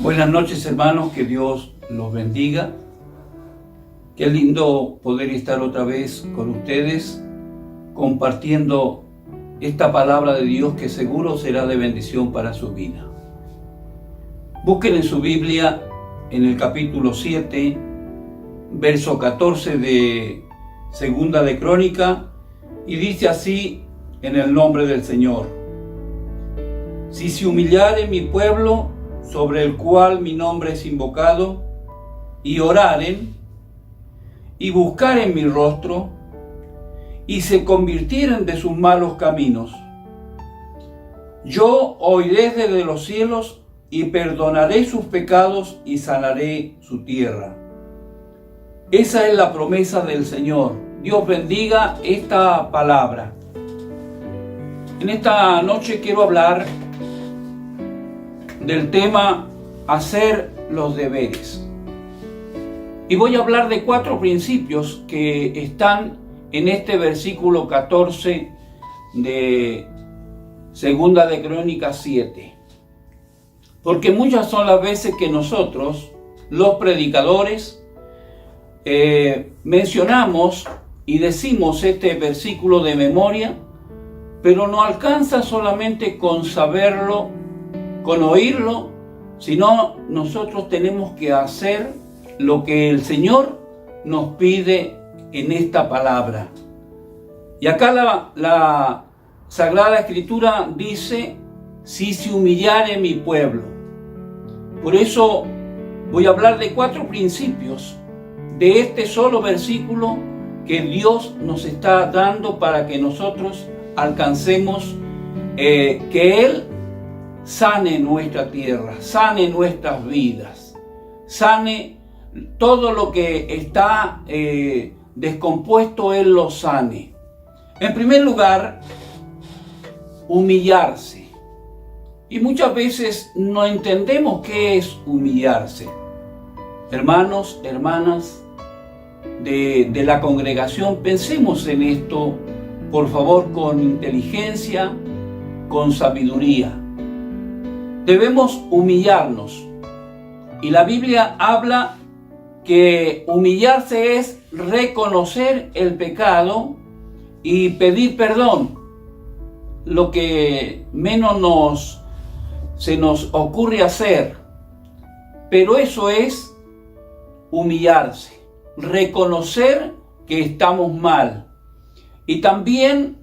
Buenas noches, hermanos, que Dios los bendiga. Qué lindo poder estar otra vez con ustedes compartiendo esta palabra de Dios que seguro será de bendición para su vida. Busquen en su Biblia en el capítulo 7, verso 14 de Segunda de Crónica, y dice así en el nombre del Señor: Si se humillare mi pueblo, sobre el cual mi nombre es invocado, y oraren, y buscaren mi rostro, y se convirtieren de sus malos caminos, yo oiré desde los cielos, y perdonaré sus pecados, y sanaré su tierra. Esa es la promesa del Señor. Dios bendiga esta palabra. En esta noche quiero hablar del tema hacer los deberes. Y voy a hablar de 4 principios que están en este versículo 14 de Segunda de Crónicas 7. Porque muchas son las veces que nosotros, los predicadores, mencionamos y decimos este versículo de memoria, pero no alcanza solamente con saberlo, con oírlo, sino nosotros tenemos que hacer lo que el Señor nos pide en esta palabra. Y acá la Sagrada Escritura dice: si se humillare mi pueblo. Por eso voy a hablar de 4 principios de este solo versículo que Dios nos está dando para que nosotros alcancemos que Él sane nuestra tierra, sane nuestras vidas, sane todo lo que está descompuesto, Él lo sane. En primer lugar, humillarse. Y muchas veces no entendemos qué es humillarse. Hermanos, hermanas de la congregación, pensemos en esto, por favor, con inteligencia, con sabiduría. Debemos humillarnos. Y la Biblia habla que humillarse es reconocer el pecado y pedir perdón. Lo que menos se nos ocurre hacer. Pero eso es humillarse. Reconocer que estamos mal. Y también,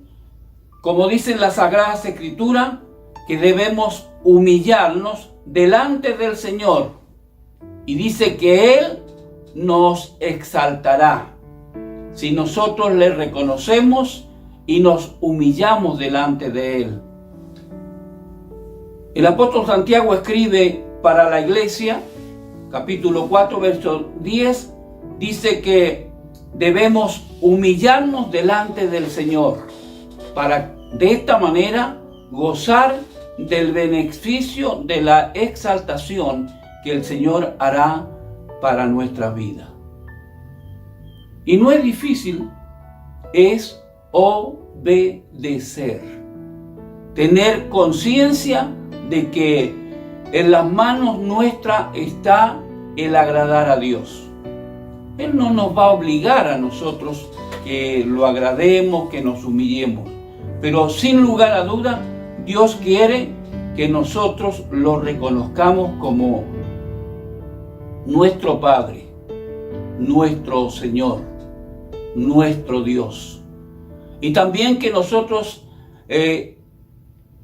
como dicen las Sagradas Escrituras, que debemos humillarnos delante del Señor, y dice que Él nos exaltará si nosotros le reconocemos y nos humillamos delante de Él. El apóstol Santiago escribe para la iglesia, capítulo 4, verso 10, dice que debemos humillarnos delante del Señor para de esta manera gozar del beneficio de la exaltación que el Señor hará para nuestra vida. Y no es difícil, es obedecer. Tener conciencia de que en las manos nuestras está el agradar a Dios. Él no nos va a obligar a nosotros que lo agrademos, que nos humillemos. Pero sin lugar a duda, Dios quiere que nosotros lo reconozcamos como nuestro Padre, nuestro Señor, nuestro Dios. Y también que nosotros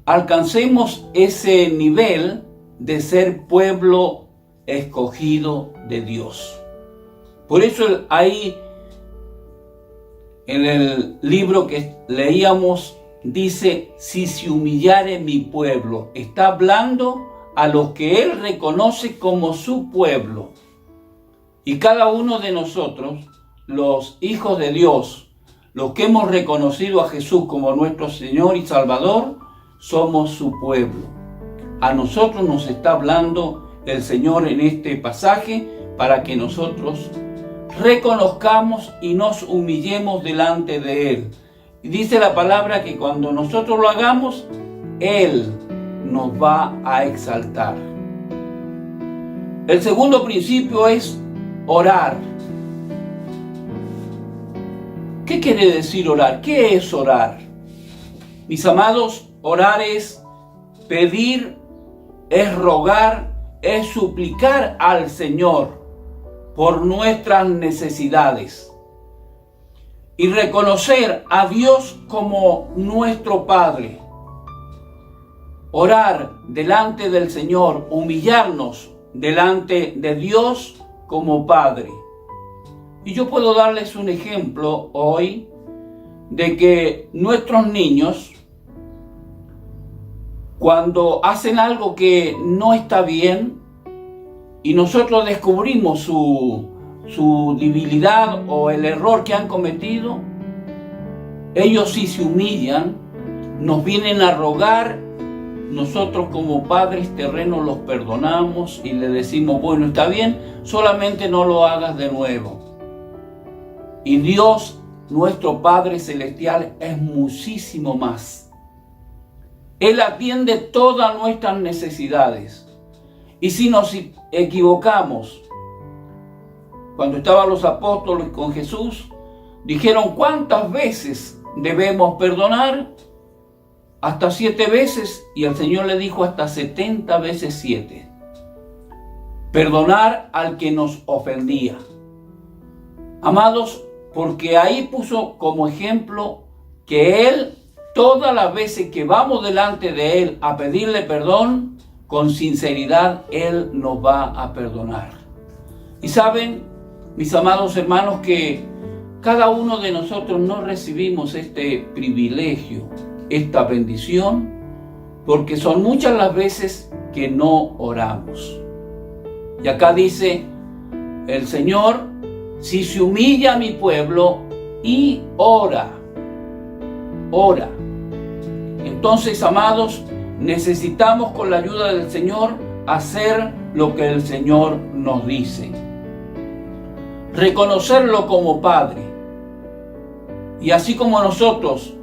alcancemos ese nivel de ser pueblo escogido de Dios. Por eso ahí en el libro que leíamos dice: si se humillare mi pueblo. Está hablando a los que Él reconoce como su pueblo. Y cada uno de nosotros, los hijos de Dios, los que hemos reconocido a Jesús como nuestro Señor y Salvador, somos su pueblo. A nosotros nos está hablando el Señor en este pasaje para que nosotros reconozcamos y nos humillemos delante de Él. Y dice la palabra que cuando nosotros lo hagamos, Él nos va a exaltar. El segundo principio es orar. ¿Qué quiere decir orar? ¿Qué es orar? Mis amados, orar es pedir, es rogar, es suplicar al Señor por nuestras necesidades y reconocer a Dios como nuestro Padre. Orar delante del Señor, humillarnos delante de Dios como Padre. Y yo puedo darles un ejemplo hoy de que nuestros niños, cuando hacen algo que no está bien y nosotros descubrimos su debilidad o el error que han cometido, ellos sí se humillan, nos vienen a rogar. Nosotros como padres terrenos los perdonamos y le decimos, bueno, está bien, solamente no lo hagas de nuevo. Y Dios, nuestro Padre Celestial, es muchísimo más. Él atiende todas nuestras necesidades. Y si nos equivocamos, cuando estaban los apóstoles con Jesús, dijeron, ¿cuántas veces debemos perdonar? Hasta 7 veces, y el Señor le dijo hasta 70 veces 7. Perdonar al que nos ofendía. Amados, porque ahí puso como ejemplo que Él, todas las veces que vamos delante de Él a pedirle perdón, con sinceridad Él nos va a perdonar. Y saben, mis amados hermanos, que cada uno de nosotros no recibimos este privilegio, esta bendición, porque son muchas las veces que no oramos. Y acá dice el Señor, si se humilla mi pueblo y ora. Entonces, amados, necesitamos con la ayuda del Señor hacer lo que el Señor nos dice. Reconocerlo como Padre. Y así como nosotros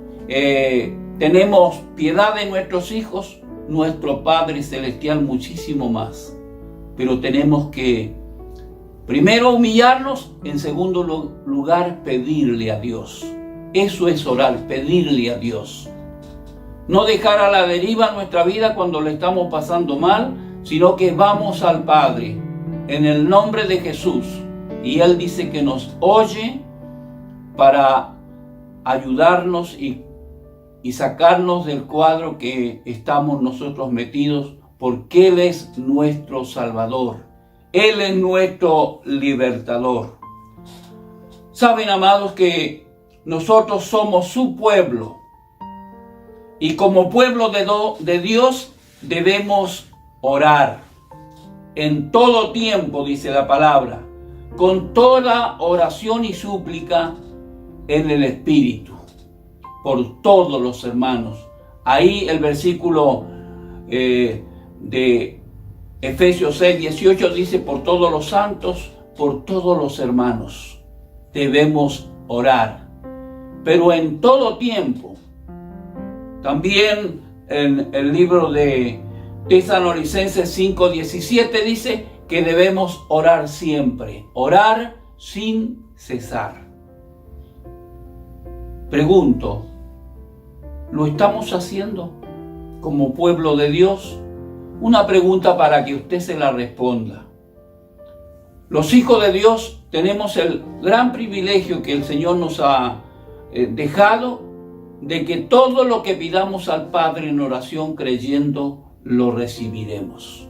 tenemos piedad de nuestros hijos, nuestro Padre Celestial muchísimo más. Pero tenemos que primero humillarnos, en segundo lugar pedirle a Dios. Eso es orar, pedirle a Dios. No dejar a la deriva nuestra vida cuando le estamos pasando mal, sino que vamos al Padre en el nombre de Jesús. Y Él dice que nos oye para ayudarnos y sacarnos del cuadro que estamos nosotros metidos, porque Él es nuestro Salvador. Él es nuestro libertador. Saben, amados, que nosotros somos su pueblo. Y como pueblo de Dios debemos orar. En todo tiempo, dice la palabra, con toda oración y súplica en el Espíritu, por todos los hermanos. Ahí el versículo de Efesios 6:18 dice, por todos los santos, por todos los hermanos, debemos orar. Pero en todo tiempo. También en el libro de Tesalonicenses 5:17 dice que debemos orar siempre, orar sin cesar. Pregunto, ¿lo estamos haciendo como pueblo de Dios? Una pregunta para que usted se la responda. Los hijos de Dios tenemos el gran privilegio que el Señor nos ha dejado, de que todo lo que pidamos al Padre en oración creyendo, lo recibiremos.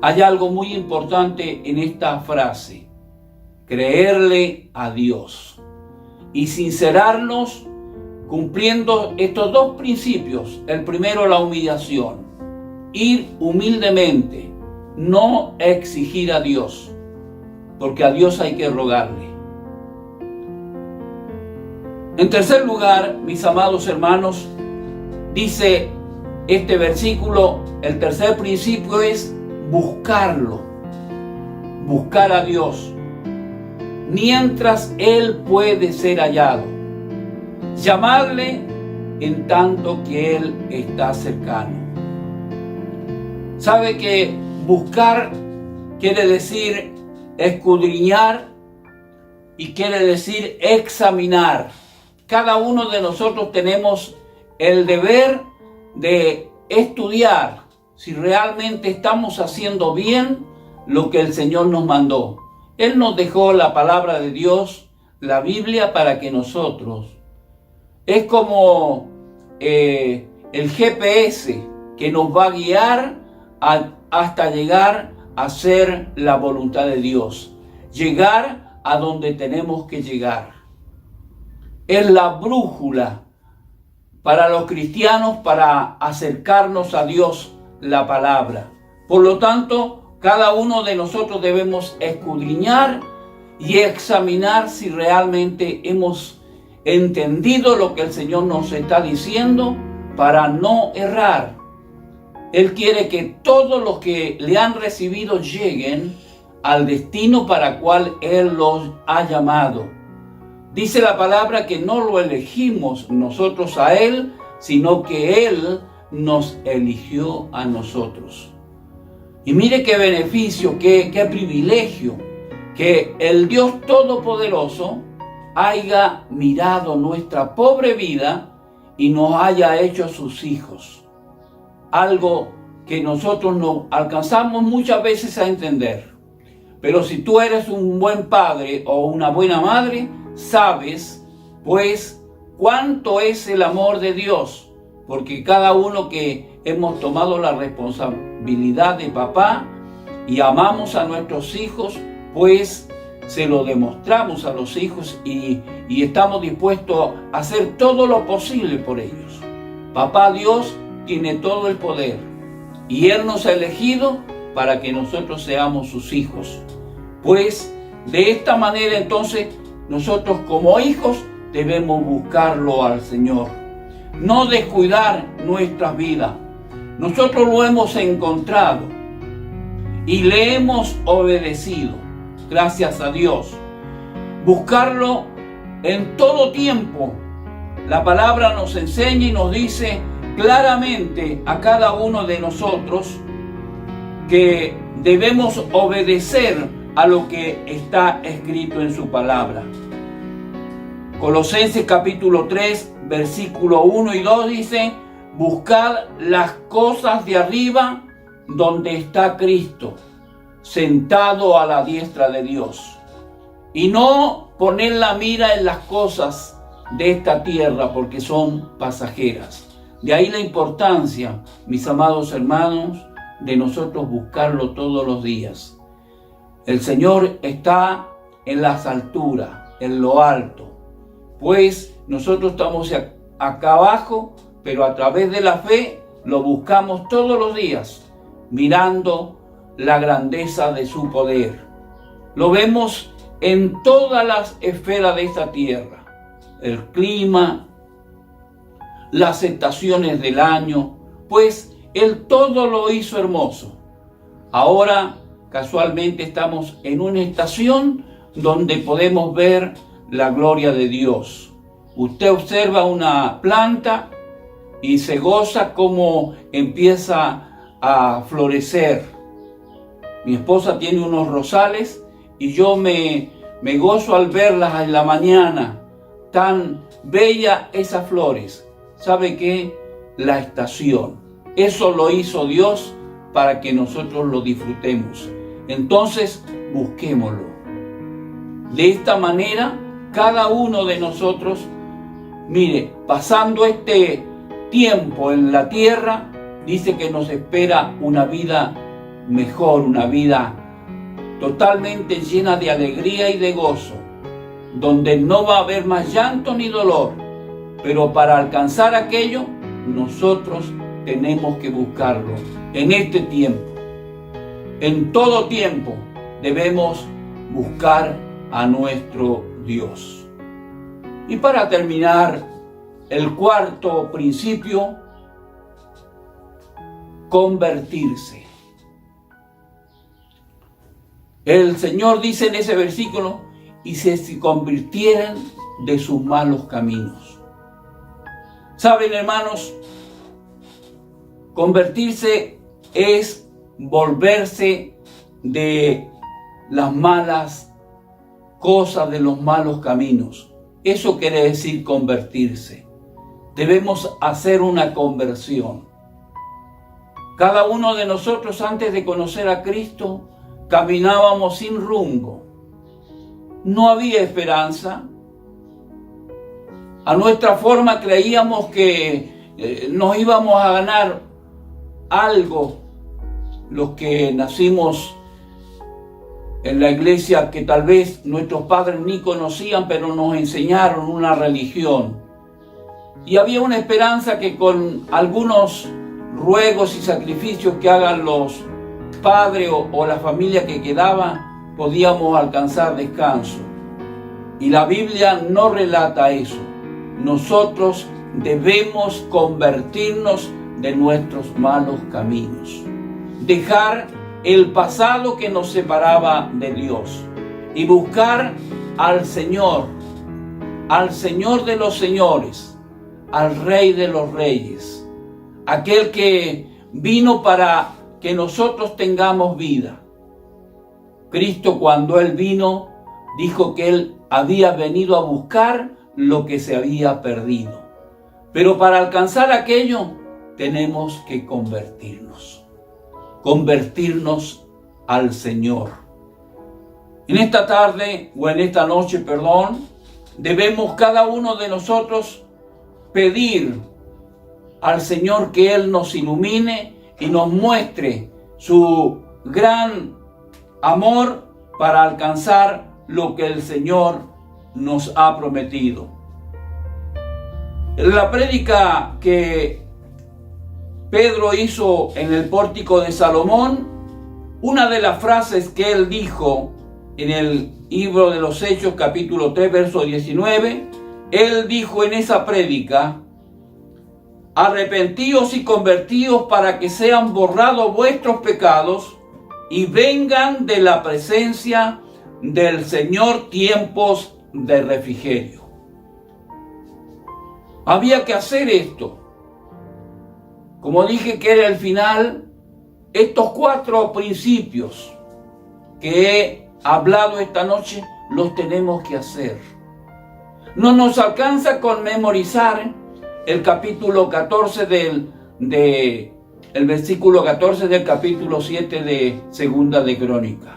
Hay algo muy importante en esta frase: creerle a Dios y sincerarnos cumpliendo estos dos principios. El primero, la humillación, ir humildemente, no exigir a Dios, porque a Dios hay que rogarle. En tercer lugar, mis amados hermanos, dice este versículo, el tercer principio es buscarlo, buscar a Dios, mientras Él puede ser hallado, llamarle en tanto que Él está cercano. Sabe que buscar quiere decir escudriñar y quiere decir examinar. Cada uno de nosotros tenemos el deber de estudiar si realmente estamos haciendo bien lo que el Señor nos mandó. Él nos dejó la palabra de Dios, la Biblia, para que nosotros... Es como el GPS que nos va a guiar hasta llegar a hacer la voluntad de Dios. Llegar a donde tenemos que llegar. Es la brújula para los cristianos para acercarnos a Dios, la palabra. Por lo tanto, cada uno de nosotros debemos escudriñar y examinar si realmente hemos entendido lo que el Señor nos está diciendo para no errar. Él quiere que todos los que le han recibido lleguen al destino para el cual Él los ha llamado. Dice la palabra que no lo elegimos nosotros a Él, sino que Él nos eligió a nosotros. Y mire qué beneficio, qué privilegio, que el Dios Todopoderoso haya mirado nuestra pobre vida y nos haya hecho sus hijos. Algo que nosotros no alcanzamos muchas veces a entender. Pero si tú eres un buen padre o una buena madre, sabes pues cuánto es el amor de Dios. Porque cada uno que hemos tomado la responsabilidad de papá y amamos a nuestros hijos, pues se lo demostramos a los hijos y estamos dispuestos a hacer todo lo posible por ellos. Papá Dios tiene todo el poder y Él nos ha elegido para que nosotros seamos sus hijos. Pues de esta manera entonces nosotros como hijos debemos buscarlo al Señor. No descuidar nuestras vidas. Nosotros lo hemos encontrado y le hemos obedecido. Gracias a Dios. Buscarlo en todo tiempo. La palabra nos enseña y nos dice claramente a cada uno de nosotros que debemos obedecer a lo que está escrito en su palabra. Colosenses capítulo 3, versículo 1 y 2 dice: buscad las cosas de arriba donde está Cristo, sentado a la diestra de Dios. Y no poner la mira en las cosas de esta tierra, porque son pasajeras. De ahí la importancia, mis amados hermanos, de nosotros buscarlo todos los días. El Señor está en las alturas, en lo alto. Pues nosotros estamos acá abajo, pero a través de la fe lo buscamos todos los días, mirando la grandeza de su poder. Lo vemos en todas las esferas de esta tierra. El clima, las estaciones del año, pues Él todo lo hizo hermoso. Ahora, casualmente, estamos en una estación donde podemos ver la gloria de Dios. Usted observa una planta y se goza cómo empieza a florecer. Mi esposa tiene unos rosales y yo me gozo al verlas en la mañana. Tan bella esas flores. ¿Sabe qué? La estación. Eso lo hizo Dios para que nosotros lo disfrutemos. Entonces, busquémoslo. De esta manera, cada uno de nosotros, mire, pasando este tiempo en la tierra, dice que nos espera una vida mejor, una vida totalmente llena de alegría y de gozo, donde no va a haber más llanto ni dolor. Pero para alcanzar aquello, nosotros tenemos que buscarlo en este tiempo. En todo tiempo debemos buscar a nuestro Dios. Y para terminar, el cuarto principio: convertirse. El Señor dice en ese versículo: y se convirtieran de sus malos caminos. ¿Saben, hermanos? Convertirse es volverse de las malas cosas, de los malos caminos. Eso quiere decir convertirse. Debemos hacer una conversión. Cada uno de nosotros, antes de conocer a Cristo, caminábamos sin rumbo. No había esperanza. A nuestra forma creíamos que nos íbamos a ganar algo, los que nacimos en la iglesia que tal vez nuestros padres ni conocían, pero nos enseñaron una religión. Y había una esperanza que con algunos ruegos y sacrificios que hagan los padres o la familia que quedaba, podíamos alcanzar descanso. Y la Biblia no relata eso. Nosotros debemos convertirnos de nuestros malos caminos. Dejar el pasado que nos separaba de Dios y buscar al Señor de los señores, al Rey de los reyes, aquel que vino para que nosotros tengamos vida. Cristo, cuando Él vino, dijo que Él había venido a buscar lo que se había perdido. Pero para alcanzar aquello, tenemos que convertirnos al Señor. En esta tarde, o en esta noche, debemos cada uno de nosotros pedir al Señor que Él nos ilumine y nos muestre su gran amor para alcanzar lo que el Señor nos ha prometido. En la prédica que Pedro hizo en el pórtico de Salomón, una de las frases que él dijo en el libro de los Hechos, capítulo 3, verso 19, él dijo en esa prédica: arrepentíos y convertíos para que sean borrados vuestros pecados y vengan de la presencia del Señor tiempos de refrigerio. Había que hacer esto. Como dije que era el final, estos 4 principios que he hablado esta noche los tenemos que hacer. No nos alcanza con memorizar el capítulo 14 el versículo 14 del capítulo 7 de Segunda de Crónica.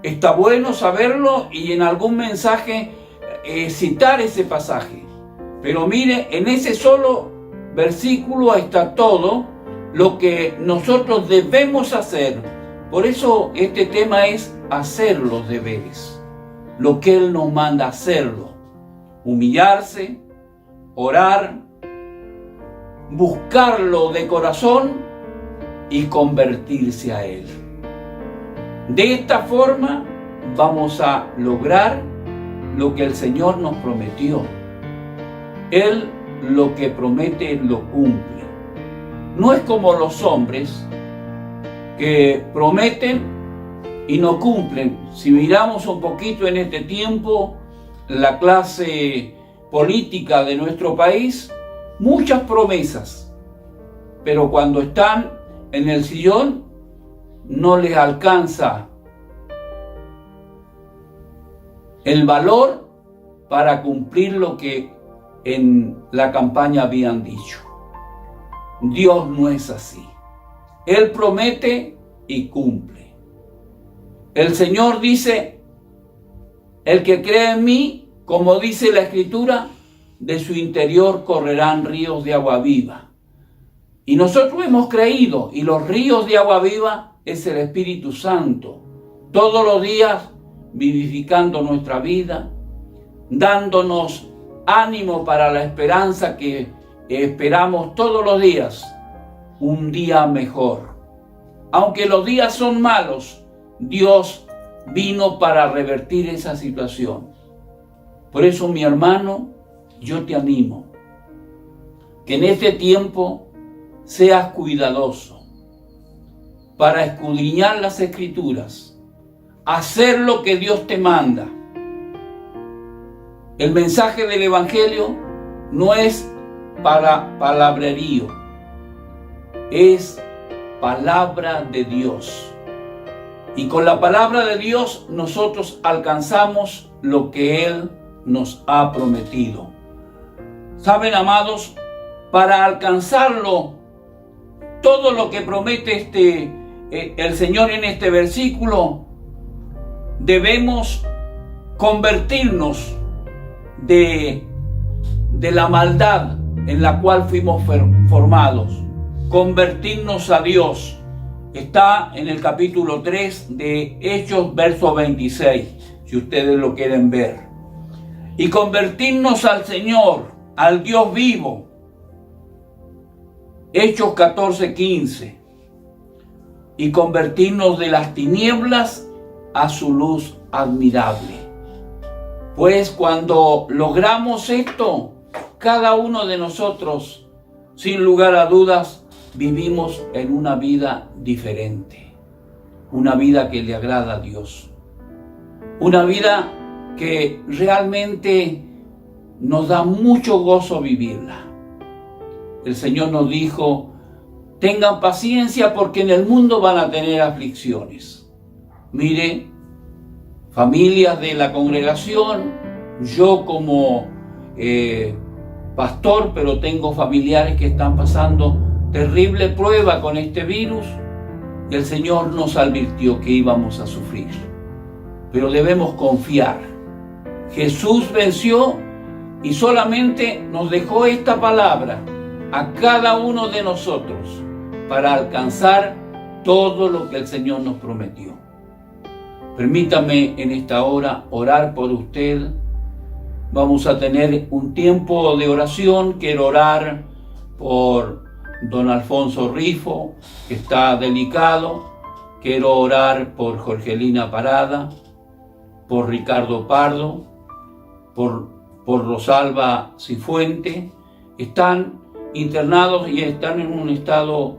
Está bueno saberlo y en algún mensaje citar ese pasaje. Pero mire, en ese solo versículo está todo lo que nosotros debemos hacer. Por eso este tema es hacer los deberes. Lo que Él nos manda hacerlo. Humillarse, orar, buscarlo de corazón y convertirse a Él. De esta forma vamos a lograr lo que el Señor nos prometió. Él lo que promete lo cumple. No es como los hombres que prometen y no cumplen. Si miramos un poquito en este tiempo la clase política de nuestro país, muchas promesas, pero cuando están en el sillón no les alcanza el valor para cumplir lo que en la campaña habían dicho. Dios no es así. Él promete y cumple. El Señor dice: el que cree en mí, como dice la Escritura, de su interior correrán ríos de agua viva. Y nosotros hemos creído, y los ríos de agua viva es el Espíritu Santo, todos los días vivificando nuestra vida, dándonos ánimo para la esperanza que esperamos todos los días, un día mejor. Aunque los días son malos, Dios vino para revertir esa situación. Por eso, mi hermano, yo te animo que en este tiempo seas cuidadoso para escudriñar las Escrituras, hacer lo que Dios te manda. El mensaje del Evangelio no es para palabrerío, es palabra de Dios. Y con la palabra de Dios nosotros alcanzamos lo que Él nos ha prometido. Saben, amados, para alcanzarlo, todo lo que promete el Señor en este versículo, debemos convertirnos de la maldad en la cual fuimos formados, convertirnos a Dios. Está en el capítulo 3 de Hechos, verso 26, si ustedes lo quieren ver. Y convertirnos al Señor, al Dios vivo. Hechos 14:15. Y convertirnos de las tinieblas a su luz admirable. Pues cuando logramos esto, cada uno de nosotros, sin lugar a dudas, vivimos en una vida diferente. Una vida que le agrada a Dios. Una vida que realmente nos da mucho gozo vivirla. El Señor nos dijo: tengan paciencia porque en el mundo van a tener aflicciones. Mire, familias de la congregación, yo como pastor, pero tengo familiares que están pasando terrible prueba con este virus. El Señor nos advirtió que íbamos a sufrir, pero debemos confiar. Jesús venció y solamente nos dejó esta palabra a cada uno de nosotros para alcanzar todo lo que el Señor nos prometió. Permítame en esta hora orar por usted. Vamos a tener un tiempo de oración. Quiero orar por don Alfonso Rifo, que está delicado. Quiero orar por Jorgelina Parada, por Ricardo Pardo, por Rosalba Cifuente. Están internados y están en un estado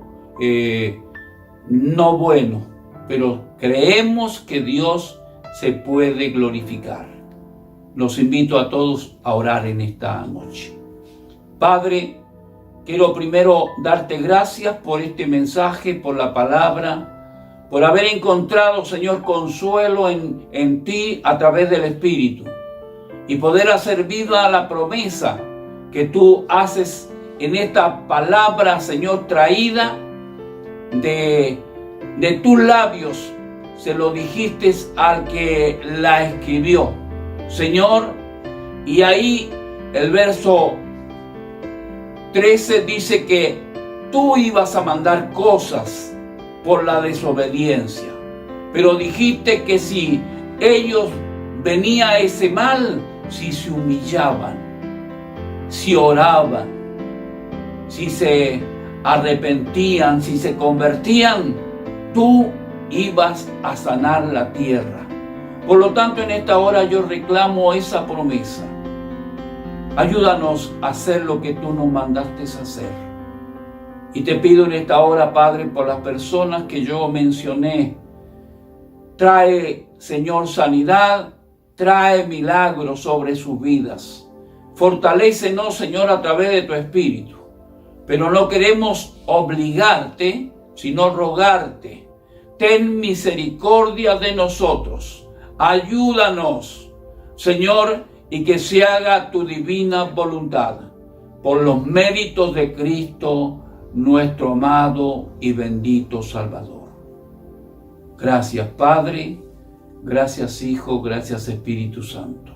no bueno, pero creemos que Dios se puede glorificar. Los invito a todos a orar en esta noche. Padre, quiero primero darte gracias por este mensaje, por la palabra, por haber encontrado, Señor, consuelo en ti a través del Espíritu y poder hacer vida a la promesa que tú haces en esta palabra, Señor, traída de tus labios. Se lo dijiste al que la escribió, Señor. Y ahí el verso 13 dice que tú ibas a mandar cosas por la desobediencia, pero dijiste que si ellos venía ese mal, si se humillaban, si oraban, si se arrepentían, si se convertían, tú ibas a sanar la tierra. Por lo tanto, en esta hora yo reclamo esa promesa. Ayúdanos a hacer lo que tú nos mandaste hacer. Y te pido en esta hora, Padre, por las personas que yo mencioné. Trae, Señor, sanidad, trae milagros sobre sus vidas. Fortalécenos, Señor, a través de tu Espíritu. Pero no queremos obligarte, sino rogarte. Ten misericordia de nosotros. Ayúdanos, Señor, y que se haga tu divina voluntad. Por los méritos de Cristo, nuestro amado y bendito Salvador. Gracias, Padre. Gracias, Hijo. Gracias, Espíritu Santo.